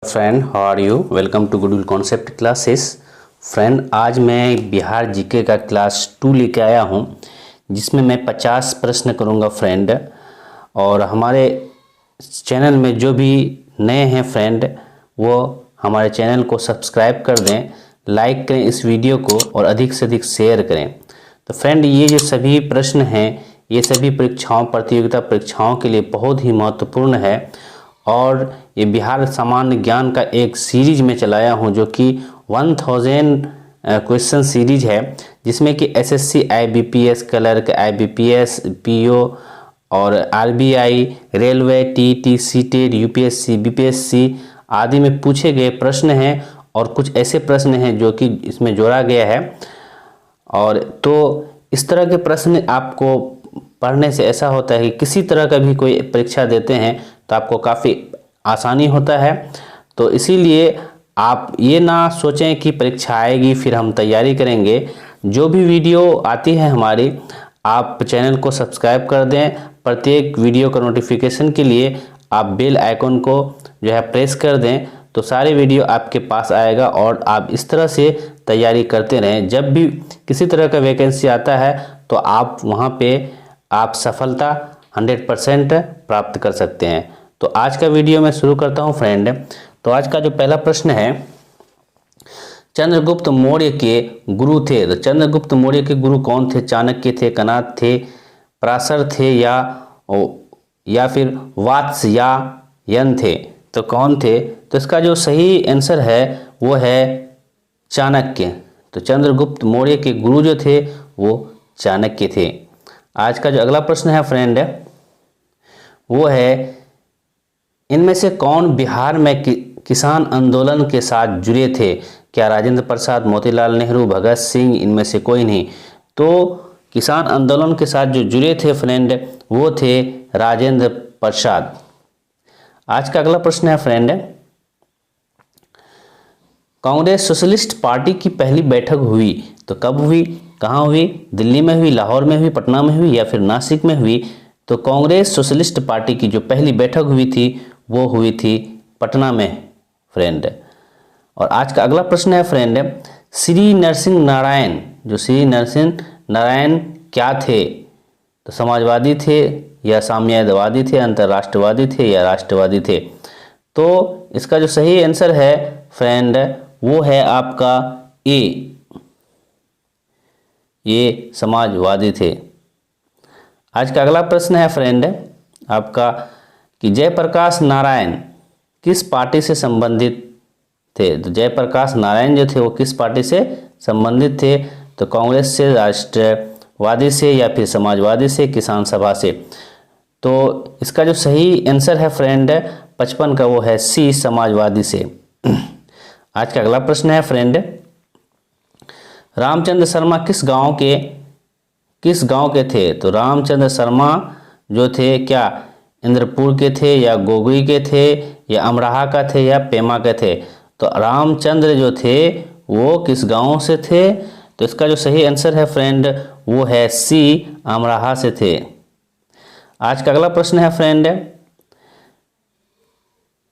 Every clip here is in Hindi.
Friend, how are you? Welcome to goodwill concept classes. Friend, आज मैं बिहार जीके का क्लास 2 लेके आया हूँ, जिसमें मैं 50 प्रश्न करूँगा फ्रेंड। और हमारे चैनल में जो भी नए हैं फ्रेंड, वो हमारे चैनल को सब्सक्राइब कर दें, लाइक करें इस वीडियो को और अधिक से अधिक शेयर करें। तो फ्रेंड, ये जो सभी प्रश्न हैं, ये सभी परीक्षाओं, प्रतियोगिता परीक्षाओं के लिए बहुत ही महत्वपूर्ण है। और ये बिहार सामान्य ज्ञान का एक सीरीज में चलाया हूँ, जो कि 1000 क्वेश्चन सीरीज है, जिसमें कि SSC, IBPS clerk, IBPS, PO और RBI, railway, TT, CTET, UPSC, BPSC आदि में पूछे गए प्रश्न हैं। और कुछ ऐसे प्रश्न हैं जो कि इसमें जोड़ा गया है। और तो इस तरह के प्रश्न आपको पढ़ने से ऐसा होता है कि किसी तरह का भी कोई परीक्षा देते हैं तो आपको काफ़ी आसानी होता है। तो इसीलिए आप ये ना सोचें कि परीक्षा आएगी फिर हम तैयारी करेंगे। जो भी वीडियो आती है हमारी, आप चैनल को सब्सक्राइब कर दें। प्रत्येक वीडियो का नोटिफिकेशन के लिए आप बेल आइकन को जो है प्रेस कर दें, तो सारे वीडियो आपके पास आएगा और आप इस तरह से तैयारी करते रहें। जब भी किसी तरह का वैकेंसी आता है तो आप वहाँ पे आप सफलता 100% प्राप्त कर सकते हैं। तो आज का वीडियो मैं शुरू करता हूँ फ्रेंड। तो आज का जो पहला प्रश्न है, चंद्रगुप्त मौर्य के गुरु थे। तो चंद्रगुप्त मौर्य के गुरु कौन थे? चाणक्य थे, कणाद थे, पराशर थे या फिर वात्स्यायन थे? तो कौन थे? तो इसका जो सही आंसर है वो है चाणक्य। तो चंद्रगुप्त मौर्य के गुरु जो थे वो चाणक्य थे। आज का जो अगला प्रश्न है फ्रेंड, वो है, इनमें से कौन बिहार में किसान आंदोलन के साथ जुड़े थे? क्या राजेंद्र प्रसाद, मोतीलाल नेहरू, भगत सिंह? इनमें से कोई नहीं। तो किसान आंदोलन के साथ जो जुड़े थे फ्रेंड, वो थे राजेंद्र प्रसाद। आज का अगला प्रश्न है फ्रेंड, कांग्रेस सोशलिस्ट पार्टी की पहली बैठक हुई तो कब हुई, कहाँ हुई? दिल्ली में हुई, लाहौर में हुई, पटना में हुई या फिर नासिक में हुई? तो कांग्रेस सोशलिस्ट पार्टी की जो पहली बैठक हुई थी वो हुई थी पटना में फ्रेंड। और आज का अगला प्रश्न है फ्रेंड, श्री नरसिंह नारायण, जो श्री नरसिंह नारायण क्या थे? तो समाजवादी थे या साम्यवादी थे, अंतर्राष्ट्रवादी थे या राष्ट्रवादी थे? तो इसका जो सही आंसर है फ्रेंड, वो है आपका ए, ये समाजवादी थे। आज का अगला प्रश्न है फ्रेंड आपका, कि जयप्रकाश नारायण किस पार्टी से संबंधित थे? तो जयप्रकाश नारायण जो थे वो किस पार्टी से संबंधित थे? तो कांग्रेस से, राष्ट्रवादी से या फिर समाजवादी से, किसान सभा से? तो इसका जो सही आंसर है फ्रेंड 55 का, वो है सी, समाजवादी से। आज का अगला प्रश्न है फ्रेंड, रामचंद्र शर्मा किस गांव के थे? तो रामचंद्र शर्मा जो थे, क्या इंद्रपुर के थे या गोगरी के थे या अमराहा का थे या पेमा के थे? तो रामचंद्र जो थे वो किस गांव से थे? तो इसका जो सही आंसर है फ्रेंड, वो है सी, अमराहा से थे। आज का अगला प्रश्न है फ्रेंड,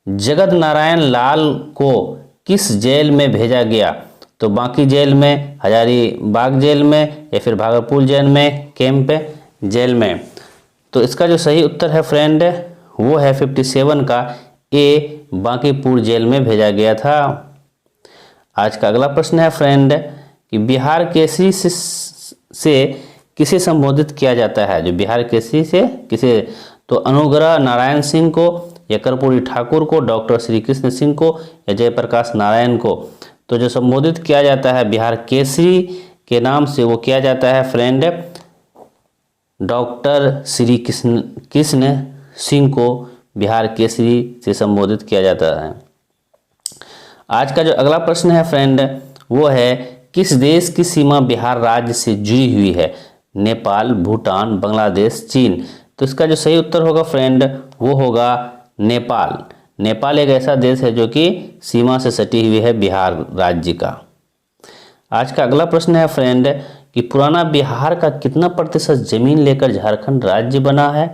जगत नारायण लाल को किस जेल में भेजा गया? तो बांकी जेल में, हजारीबाग जेल में या फिर भागलपुर जेल में, कैंप जेल में? तो इसका जो सही उत्तर है फ्रेंड, वो है 57 का, ए, बांकीपुर जेल में भेजा गया था। आज का अगला प्रश्न है फ्रेंड, कि बिहार केसरी से किसे संबोधित किया जाता है? जो बिहार केसरी से किसे? तो अनुग्रह नारायण सिंह को या कर्पूरी ठाकुर को, डॉक्टर श्री कृष्ण सिंह को या जयप्रकाश नारायण को? तो जो संबोधित किया जाता है बिहार केसरी के नाम से, वो किया जाता है फ्रेंड डॉक्टर श्री कृष्ण सिंह को बिहार केसरी से संबोधित किया जाता है। आज का जो अगला प्रश्न है फ्रेंड, वो है, किस देश की सीमा बिहार राज्य से जुड़ी हुई है? नेपाल, भूटान, बांग्लादेश, चीन? तो इसका जो सही उत्तर होगा फ्रेंड, वो होगा नेपाल। नेपाल एक ऐसा देश है जो कि सीमा से सटी हुई है बिहार राज्य का। आज का अगला प्रश्न है फ्रेंड, कि पुराना बिहार का कितना प्रतिशत जमीन लेकर झारखंड राज्य बना है?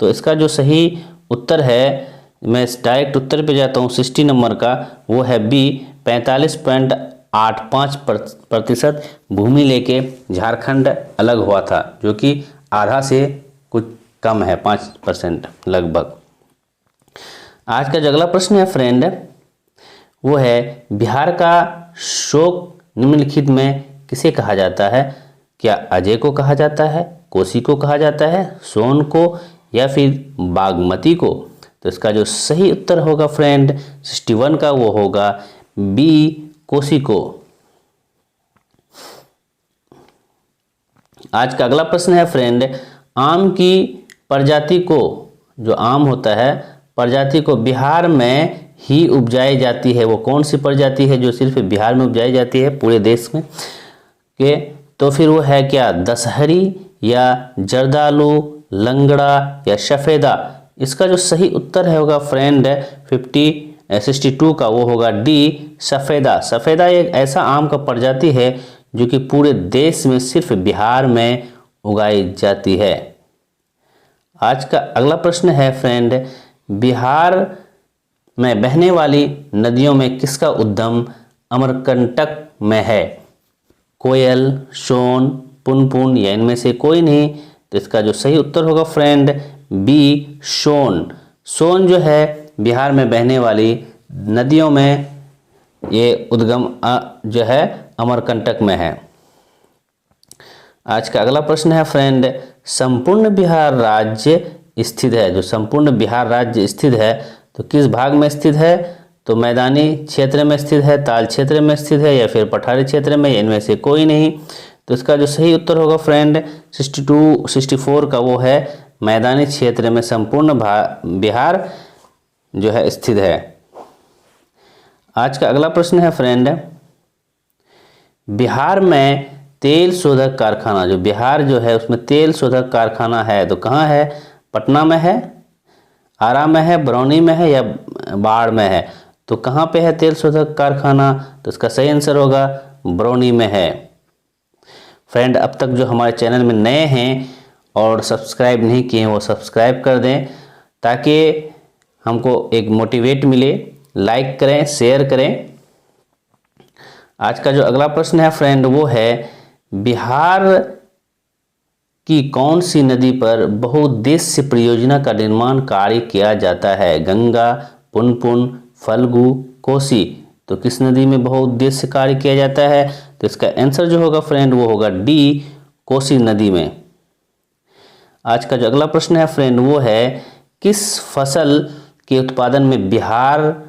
तो इसका जो सही उत्तर है मैं डायरेक्ट उत्तर पे जाता हूँ 60 नंबर का, वो है बी 45.85% भूमि लेके झारखंड अलग हुआ था, जो कि आधा से कुछ कम है, 5% लगभग। आज का जो अगला प्रश्न है फ्रेंड, वो है बिहार का शोक निम्नलिखित में किसे कहा जाता है? क्या अजय को कहा जाता है, कोसी को कहा जाता है, सोन को, या फिर बागमती को? तो इसका जो सही उत्तर होगा फ्रेंड 61 का, वो होगा बी कोसी को। आज का अगला प्रश्न है फ्रेंड, आम की प्रजाति को, जो आम होता है प्रजाति को बिहार में ही उपजाई जाती है, वो कौन सी प्रजाति है जो सिर्फ बिहार में उपजाई जाती है पूरे देश में के? तो फिर वो है क्या दशहरी, या जर्दालू, लंगड़ा, या सफ़ेदा? इसका जो सही उत्तर है होगा फ्रेंड 62 का, वो होगा डी सफ़ेदा। सफ़ेदा एक ऐसा आम का प्रजाति है जो कि पूरे देश में सिर्फ बिहार में उगाई जाती है। आज का अगला प्रश्न है फ्रेंड, बिहार में बहने वाली नदियों में किसका उद्गम अमरकंटक में है? कोयल, सोन, पुनपुन, या इनमें से कोई नहीं? तो इसका जो सही उत्तर होगा फ्रेंड बी सोन। सोन जो है बिहार में बहने वाली नदियों में ये उद्गम जो है अमरकंटक में है। आज का अगला प्रश्न है फ्रेंड, संपूर्ण बिहार राज्य स्थित है, जो संपूर्ण बिहार राज्य स्थित है तो किस भाग में स्थित है? तो मैदानी क्षेत्र में स्थित है, ताल क्षेत्र में स्थित है, या फिर पठारी क्षेत्र में, इनमें से कोई नहीं? तो इसका जो सही उत्तर होगा फ्रेंड 64 का, वो है मैदानी क्षेत्र में संपूर्ण बिहार जो है स्थित है। आज का अगला प्रश्न है फ्रेंड, बिहार में तेल शोधक कारखाना, जो बिहार जो है उसमें तेल शोधक कारखाना है तो कहाँ है? पटना में है, आरा में है, बरौनी में है, या बाढ़ में है? तो कहाँ पे है तेल शोधक कारखाना? तो इसका सही आंसर होगा बरौनी में है। फ्रेंड, अब तक जो हमारे चैनल में नए हैं और सब्सक्राइब नहीं किए हैं वो सब्सक्राइब कर दें, ताकि हमको एक मोटिवेट मिले। लाइक करें, शेयर करें। आज का जो अगला प्रश्न है फ्रेंड, वो है बिहार की कौन सी नदी पर बहुउद्देश्य परियोजना का निर्माण कार्य किया जाता है? गंगा, पुनपुन, फल्गु, कोसी? तो किस नदी में बहुउद्देश्य कार्य किया जाता है? तो इसका आंसर जो होगा फ्रेंड वो होगा डी कोसी नदी में। आज का जो अगला प्रश्न है फ्रेंड, वो है किस फसल के उत्पादन में बिहार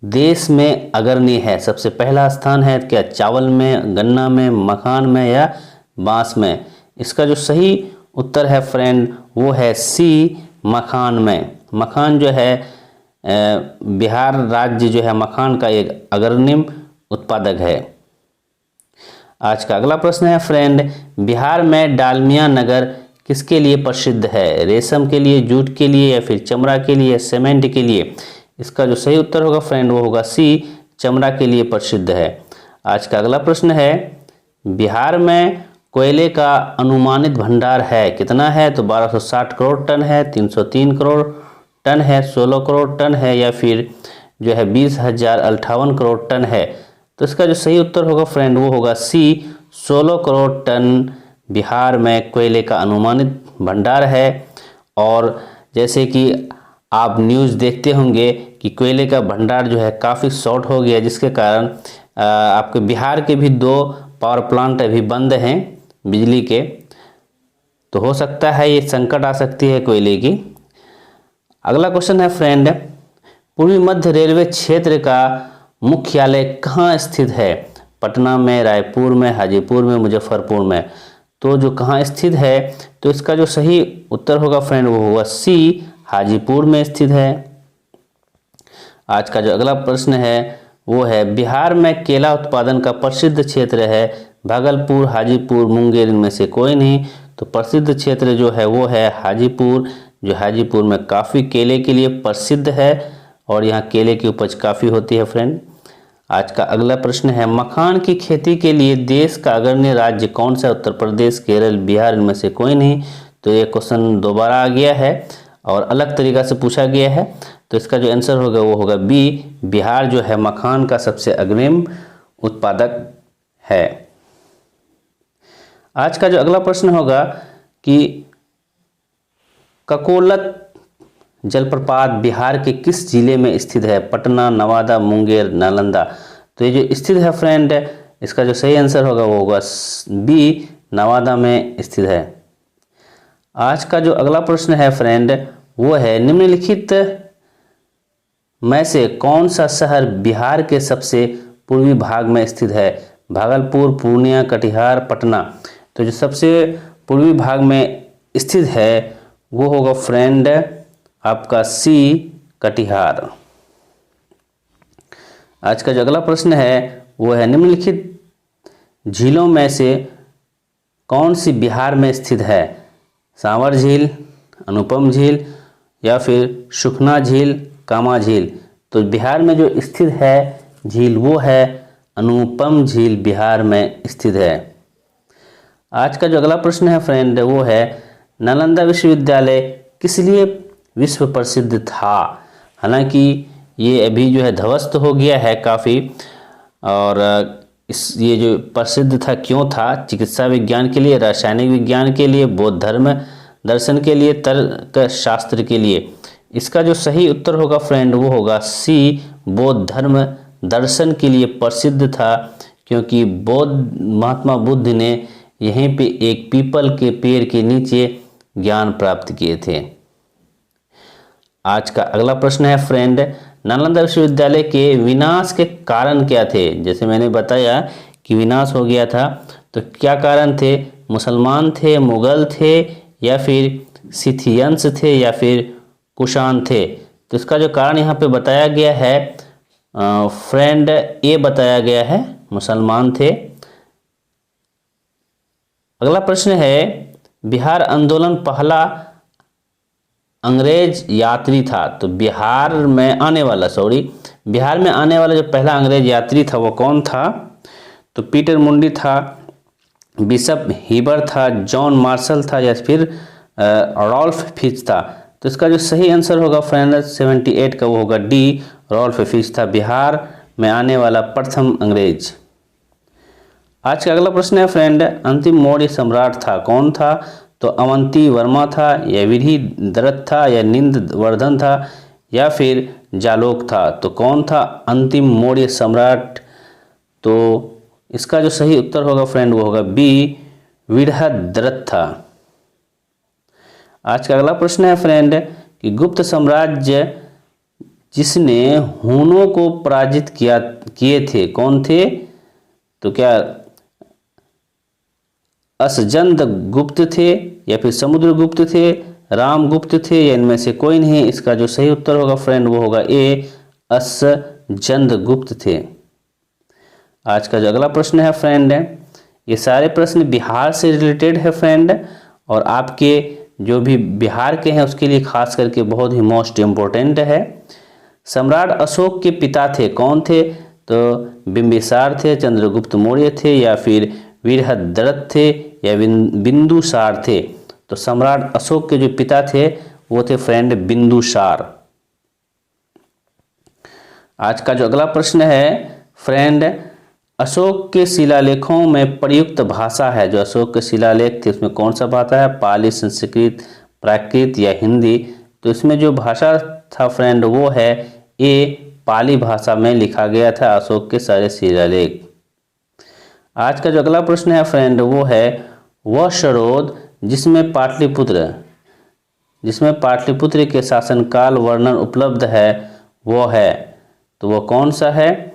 देश में अग्रणी है? सबसे पहला स्थान है क्या चावल में, गन्ना में, मखान में, या बांस में? इसका जो सही उत्तर है फ्रेंड वो है सी मखान में। मखान जो है बिहार राज्य जो है मखान का एक अग्रणी उत्पादक है। आज का अगला प्रश्न है फ्रेंड, बिहार में डालमिया नगर किसके लिए प्रसिद्ध है? रेशम के लिए, जूट के लिए, या फिर चमड़ा के लिए, सीमेंट के लिए? इसका जो सही उत्तर होगा फ्रेंड वो होगा सी चमड़ा के लिए प्रसिद्ध है। आज का अगला प्रश्न है, बिहार में कोयले का अनुमानित भंडार है कितना है? तो 1260 करोड़ टन है, 303 करोड़ टन है, 16 करोड़ टन है, या फिर जो है 20,058 करोड़ टन है? तो इसका जो सही उत्तर होगा फ्रेंड वो होगा सी 16 करोड़ टन बिहार में कोयले का अनुमानित भंडार है। और जैसे कि आप न्यूज़ देखते होंगे कि कोयले का भंडार जो है काफ़ी शॉर्ट हो गया, जिसके कारण आपके बिहार के भी 2 पावर प्लांट अभी बंद हैं बिजली के, तो हो सकता है ये संकट आ सकती है कोयले की। अगला क्वेश्चन है फ्रेंड, पूर्वी मध्य रेलवे क्षेत्र का मुख्यालय कहाँ स्थित है? पटना में, रायपुर में, हाजीपुर में, मुजफ्फरपुर में? तो जो कहाँ स्थित है, तो इसका जो सही उत्तर होगा फ्रेंड वो होगा सी हाजीपुर में स्थित है। आज का जो अगला प्रश्न है वो है, बिहार में केला उत्पादन का प्रसिद्ध क्षेत्र है भागलपुर, हाजीपुर, मुंगेर, इनमें से कोई नहीं? तो प्रसिद्ध क्षेत्र जो है वो है हाजीपुर, जो हाजीपुर में काफ़ी केले के लिए प्रसिद्ध है और यहाँ केले की उपज काफ़ी होती है फ्रेंड। आज का अगला प्रश्न है, मखान की खेती के लिए देश का अग्रणी राज्य कौन सा? उत्तर प्रदेश, केरल, बिहार, इनमें से कोई नहीं? तो ये क्वेश्चन दोबारा आ गया है और अलग तरीका से पूछा गया है। तो इसका जो आंसर होगा वो होगा बी, बिहार जो है मखान का सबसे अग्रिम उत्पादक है। आज का जो अगला प्रश्न होगा कि ककोलत जलप्रपात बिहार के किस जिले में स्थित है? पटना, नवादा, मुंगेर, नालंदा। तो ये जो स्थित है फ्रेंड, इसका जो सही आंसर होगा वो होगा बी, नवादा में स्थित है। आज का जो अगला प्रश्न है फ्रेंड वो है निम्नलिखित में से कौन सा शहर बिहार के सबसे पूर्वी भाग में स्थित है? भागलपुर, पूर्णिया, कटिहार, पटना। तो जो सबसे पूर्वी भाग में स्थित है वो होगा फ्रेंड आपका सी, कटिहार। आज का जो अगला प्रश्न है वो है निम्नलिखित झीलों में से कौन सी बिहार में स्थित है? सांवर झील, अनुपम झील या फिर सुखना झील, कामा झील। तो बिहार में जो स्थित है झील वो है अनुपम झील, बिहार में स्थित है। आज का जो अगला प्रश्न है फ्रेंड वो है नालंदा विश्वविद्यालय किस लिए विश्व प्रसिद्ध था? हालांकि ये अभी जो है ध्वस्त हो गया है काफ़ी, और ये जो प्रसिद्ध था क्यों था? चिकित्सा विज्ञान के लिए, रासायनिक विज्ञान के लिए, बौद्ध धर्म दर्शन के लिए, तर्क शास्त्र के लिए। इसका जो सही उत्तर होगा फ्रेंड वो होगा सी, बौद्ध धर्म दर्शन के लिए प्रसिद्ध था, क्योंकि महात्मा बुद्ध ने यहीं पे एक पीपल के पेड़ के नीचे ज्ञान प्राप्त किए थे। आज का अगला प्रश्न है फ्रेंड नालंदा विश्वविद्यालय के विनाश के कारण क्या थे? जैसे मैंने बताया कि विनाश हो गया था, तो क्या कारण थे? मुसलमान थे, मुगल थे या फिर सिथियंस थे या फिर कुषाण थे? तो इसका जो कारण यहाँ पे बताया गया है फ्रेंड ए बताया गया है, मुसलमान थे। अगला प्रश्न है बिहार आंदोलन पहला अंग्रेज यात्री था। तो बिहार में आने वाला जो पहला अंग्रेज यात्री था वो कौन था? तो पीटर मुंडी था, बिशप हीबर था, जॉन मार्शल था या फिर रॉल्फ फिच था। तो इसका जो सही आंसर होगा फ्रेंड 78 का वो होगा डी, रॉल्फ फिच था बिहार में आने वाला प्रथम अंग्रेज। आज का अगला प्रश्न है फ्रेंड अंतिम मौर्य सम्राट था, कौन था? तो अवंती वर्मा था या विधि दत्त था या निंद वर्धन था या फिर जालोक था। तो कौन था अंतिम मौर्य सम्राट? तो इसका जो सही उत्तर होगा फ्रेंड वो होगा बी, विधि था। आज का अगला प्रश्न है फ्रेंड कि गुप्त साम्राज्य जिसने हुनों को पराजित किए थे कौन थे? तो क्या असजंद गुप्त थे या फिर समुद्रगुप्त थे, रामगुप्त थे या इनमें से कोई नहीं? इसका जो सही उत्तर होगा फ्रेंड वो होगा ए, असजंद गुप्त थे। आज का जो अगला प्रश्न है फ्रेंड ये सारे प्रश्न बिहार से रिलेटेड है फ्रेंड, और आपके जो भी बिहार के हैं उसके लिए खास करके बहुत ही मोस्ट इम्पोर्टेंट है। सम्राट अशोक के पिता थे कौन थे? तो बिंबिसार थे, चंद्रगुप्त मौर्य थे या फिर वीरभद्र थे या बिंदुसार थे? तो सम्राट अशोक के जो पिता थे वो थे फ्रेंड बिंदुसार। आज का जो अगला प्रश्न है फ्रेंड अशोक के शिलालेखों में प्रयुक्त भाषा है, जो अशोक के शिलालेख थे उसमें कौन सा भाषा है? पाली, संस्कृत, प्राकृत या हिंदी? तो इसमें जो भाषा था फ्रेंड वो है ए, पाली भाषा में लिखा गया था अशोक के सारे शिलालेख। आज का जो अगला प्रश्न है फ्रेंड वो है वह सरोद जिसमें पाटलिपुत्र के शासनकाल वर्णन उपलब्ध है वो है, तो वो कौन सा है?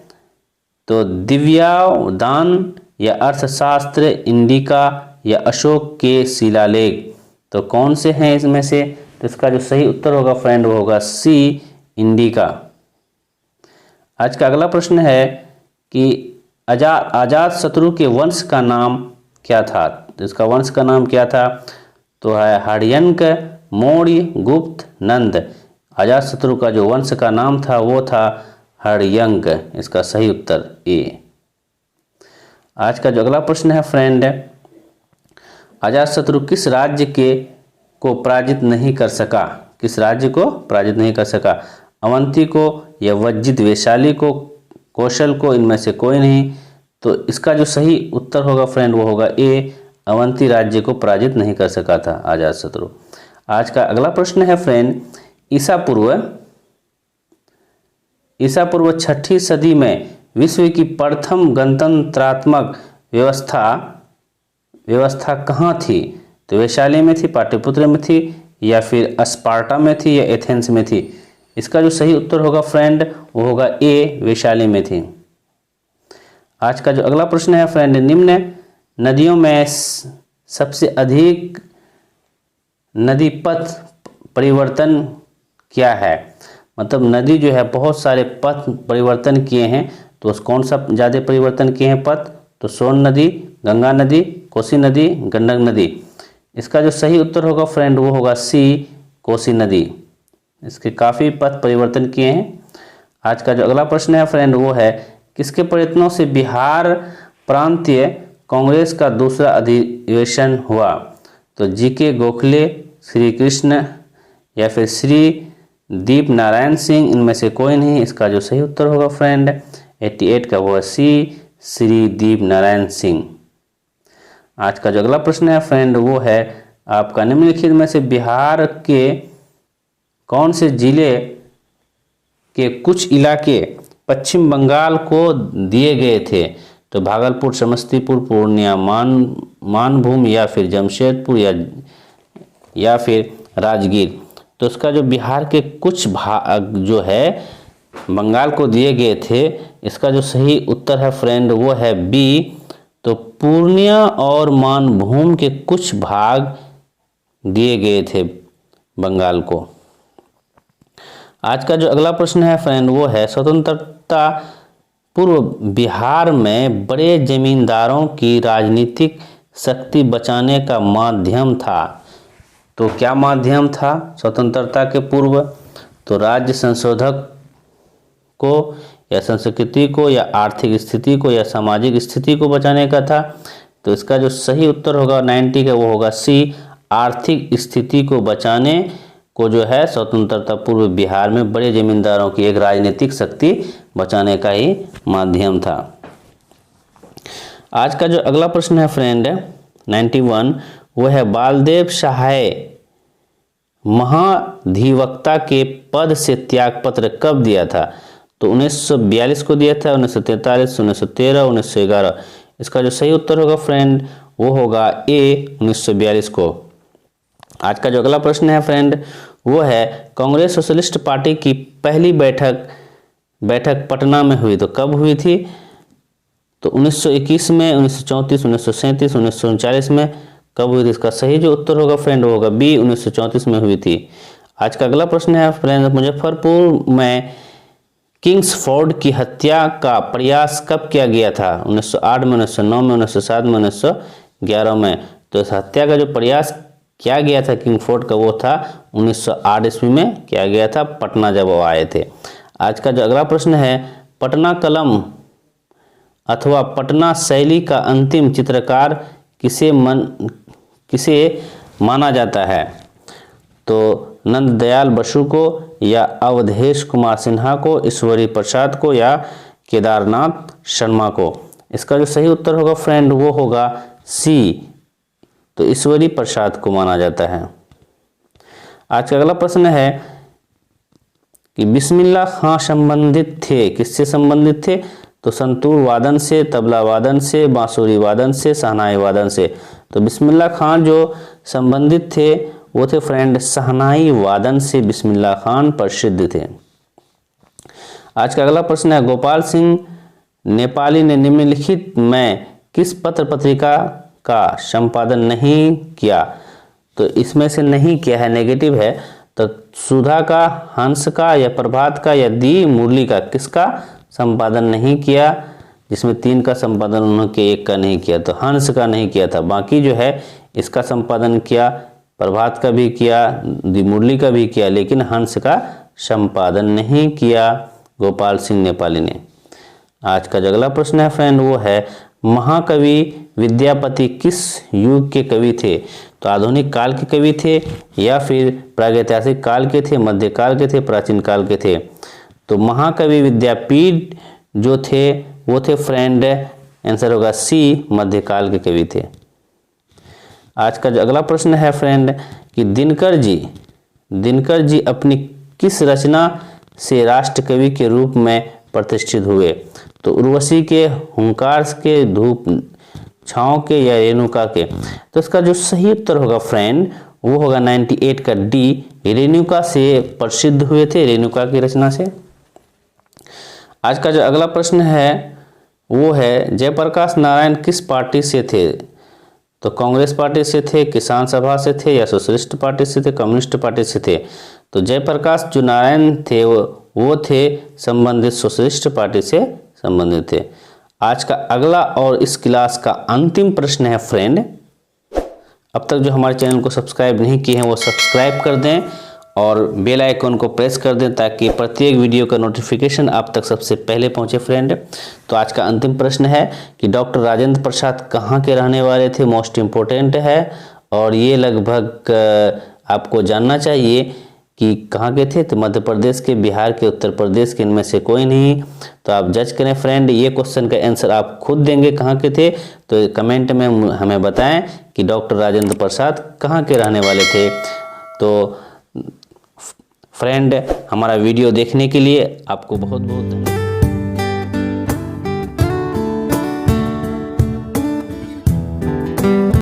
तो दिव्यावदान या अर्थशास्त्र, इंडिका या अशोक के शिलालेख? तो कौन से हैं इसमें से? तो इसका जो सही उत्तर होगा फ्रेंड वो होगा सी, इंडिका। आज का अगला प्रश्न है कि अजात शत्रु के वंश का नाम क्या था? तो इसका वंश का नाम क्या था? तो है हर्यंक, मौर्य, गुप्त, नंद। अजात शत्रु का जो वंश का नाम था वो था हर्यंक, इसका सही उत्तर ए। आज का जो अगला प्रश्न है फ्रेंड अजातशत्रु किस राज्य को पराजित नहीं कर सका? किस राज्य को पराजित नहीं कर सका? अवंती को या वज्जित वैशाली को, कौशल को, इनमें से कोई नहीं। तो इसका जो सही उत्तर होगा फ्रेंड वो होगा ए, अवंती राज्य को पराजित नहीं कर सका था अजातशत्रु। आज का अगला प्रश्न है फ्रेंड, ईसा पूर्व 6ठी सदी में विश्व की प्रथम गणतंत्रात्मक व्यवस्था कहाँ थी? तो वैशाली में थी, पाटलिपुत्र में थी, या फिर स्पार्टा में थी, या एथेंस में थी? इसका जो सही उत्तर होगा फ्रेंड वो होगा ए, वैशाली में थी। आज का जो अगला प्रश्न है फ्रेंड, निम्न नदियों में सबसे अधिक नदी पथ परिवर्तन क्या है? मतलब नदी जो है बहुत सारे पथ परिवर्तन किए हैं, तो कौन सा ज़्यादा परिवर्तन किए हैं पथ? तो सोन नदी, गंगा नदी, कोसी नदी, गंडक नदी। इसका जो सही उत्तर होगा फ्रेंड वो होगा सी, कोसी नदी। इसके काफ़ी पथ परिवर्तन किए हैं। आज का जो अगला प्रश्न है फ्रेंड वो है, किसके प्रयत्नों से बिहार प्रांतीय कांग्रेस का दूसरा अधिवेशन हुआ? तो जी.के. गोखले, श्री कृष्ण, या फिर श्री दीप नारायण सिंह, इनमें से कोई नहीं। इसका जो सही उत्तर होगा फ्रेंड 88 का वो है सी, श्री दीप नारायण सिंह। आज का जो अगला प्रश्न है फ्रेंड वो है आपका, निम्नलिखित में से बिहार के कौन से जिले के कुछ इलाके पश्चिम बंगाल को दिए गए थे? तो भागलपुर, समस्तीपुर, पूर्णिया, मानभूम, या फिर जमशेदपुर, या फिर राजगीर। तो इसका जो बिहार के कुछ भाग जो है बंगाल को दिए गए थे, इसका जो सही उत्तर है फ्रेंड वो है बी। तो पूर्णिया और मानभूम के कुछ भाग दिए गए थे बंगाल को। आज का जो अगला प्रश्न है फ्रेंड वो है, स्वतंत्रता पूर्व बिहार में बड़े जमींदारों की राजनीतिक शक्ति बचाने का माध्यम था। तो क्या माध्यम था स्वतंत्रता के पूर्व? तो राज्य संशोधक को, या संस्कृति को, या आर्थिक स्थिति को, या सामाजिक स्थिति को बचाने का था। तो इसका जो सही उत्तर होगा 90 का वो होगा सी, आर्थिक स्थिति को बचाने को जो है स्वतंत्रता पूर्व बिहार में बड़े जमींदारों की एक राजनीतिक शक्ति बचाने का ही माध्यम था। आज का जो अगला प्रश्न है फ्रेंड 91 वो है, बालदेव सहाय महाधिवक्ता के पद से त्यागपत्र कब दिया था? तो 1942 को दिया था, 1943, 1913, 1911। इसका जो सही उत्तर होगा फ्रेंड वो होगा ए, 1942 को। आज का जो अगला प्रश्न है फ्रेंड वो है, कांग्रेस सोशलिस्ट पार्टी की पहली बैठक पटना में हुई। तो कब हुई थी? तो 1921 में, 1934, 1937, 1939 में कब हुई थी? इसका सही जो उत्तर होगा फ्रेंड वो होगा बी, 1934 में हुई थी। आज का अगला प्रश्न है फ्रेंड, मुजफ्फरपुर में किंग्सफोर्ड की हत्या का प्रयास कब किया गया था? 1908 में, 1909 में, 1907 में, 1911 में। तो इस हत्या का जो प्रयास किया गया था किंग्सफोर्ड का वो था 1908 ईस्वी में किया गया था, पटना जब वो आए थे। आज का जो अगला प्रश्न है, पटना कलम अथवा पटना शैली का अंतिम चित्रकार किसे माना जाता है? तो नंददयाल बसु को, या अवधेश कुमार सिन्हा को, ईश्वरी प्रसाद को, या केदारनाथ शर्मा को। इसका जो सही उत्तर होगा फ्रेंड वो होगा सी, तो ईश्वरी प्रसाद को माना जाता है। आज का अगला प्रश्न है कि बिस्मिल्लाह खां संबंधित थे, किससे संबंधित थे? तो संतूर वादन से, तबला वादन से, बांसुरी वादन से, शहनाई वादन से। तो बिस्मिल्लाह खान जो संबंधित थे वो थे फ्रेंड शहनाई वादन से बिस्मिल्लाह खान प्रसिद्ध थे। आज का अगला प्रश्न है, गोपाल सिंह नेपाली ने निम्नलिखित में किस पत्र पत्रिका का संपादन नहीं किया? तो इसमें से नहीं किया है नेगेटिव है। तो सुधा का, हंस का, या प्रभात का, या दी मुरली का, किसका संपादन नहीं किया? जिसमें 3 का संपादन उन्होंने 1 का नहीं किया, तो हंस का नहीं किया था। बाकी जो है इसका संपादन किया, प्रभात का भी किया, दी मुरली का भी किया, लेकिन हंस का संपादन नहीं किया गोपाल सिंह नेपाली ने। आज का जो अगला प्रश्न है फ्रेंड वो है, महाकवि विद्यापति किस युग के कवि थे? तो आधुनिक काल के कवि थे, या फिर प्रागैतिहासिक काल के थे, मध्यकाल के थे, प्राचीन काल के थे? तो महाकवि विद्यापीठ जो थे वो थे फ्रेंड, आंसर होगा सी, मध्यकाल के कवि थे। आज का जो अगला प्रश्न है फ्रेंड कि दिनकर जी अपनी किस रचना से राष्ट्र कवि के रूप में प्रतिष्ठित हुए? तो उर्वशी के, हुंकार के, धूप छाँव के या रेणुका के? तो इसका जो सही उत्तर होगा फ्रेंड वो होगा 98 का डी, रेणुका से प्रसिद्ध हुए थे, रेणुका की रचना से। आज का जो अगला प्रश्न है वो है जयप्रकाश नारायण किस पार्टी से थे? तो कांग्रेस पार्टी से थे, किसान सभा से थे या सोशलिस्ट पार्टी से थे, कम्युनिस्ट पार्टी से थे? तो जयप्रकाश जो नारायण थे वो थे संबंधित सोशलिस्ट पार्टी से संबंधित थे। आज का अगला और इस क्लास का अंतिम प्रश्न है फ्रेंड, अब तक जो हमारे चैनल को सब्सक्राइब नहीं किए हैं वो सब्सक्राइब कर दें और बेल आइकन को प्रेस कर दें ताकि प्रत्येक वीडियो का नोटिफिकेशन आप तक सबसे पहले पहुंचे फ्रेंड। तो आज का अंतिम प्रश्न है कि डॉक्टर राजेंद्र प्रसाद कहाँ के रहने वाले थे? मोस्ट इम्पोर्टेंट है और ये लगभग आपको जानना चाहिए कि कहाँ के थे। तो मध्य प्रदेश के, बिहार के, उत्तर प्रदेश के, इनमें से कोई नहीं। तो आप जज करें फ्रेंड, ये क्वेश्चन का आंसर आप खुद देंगे कहाँ के थे। तो कमेंट में हमें बताएं कि डॉक्टर राजेंद्र प्रसाद कहाँ के रहने वाले थे। तो फ्रेंड हमारा वीडियो देखने के लिए आपको बहुत बहुत धन्यवाद।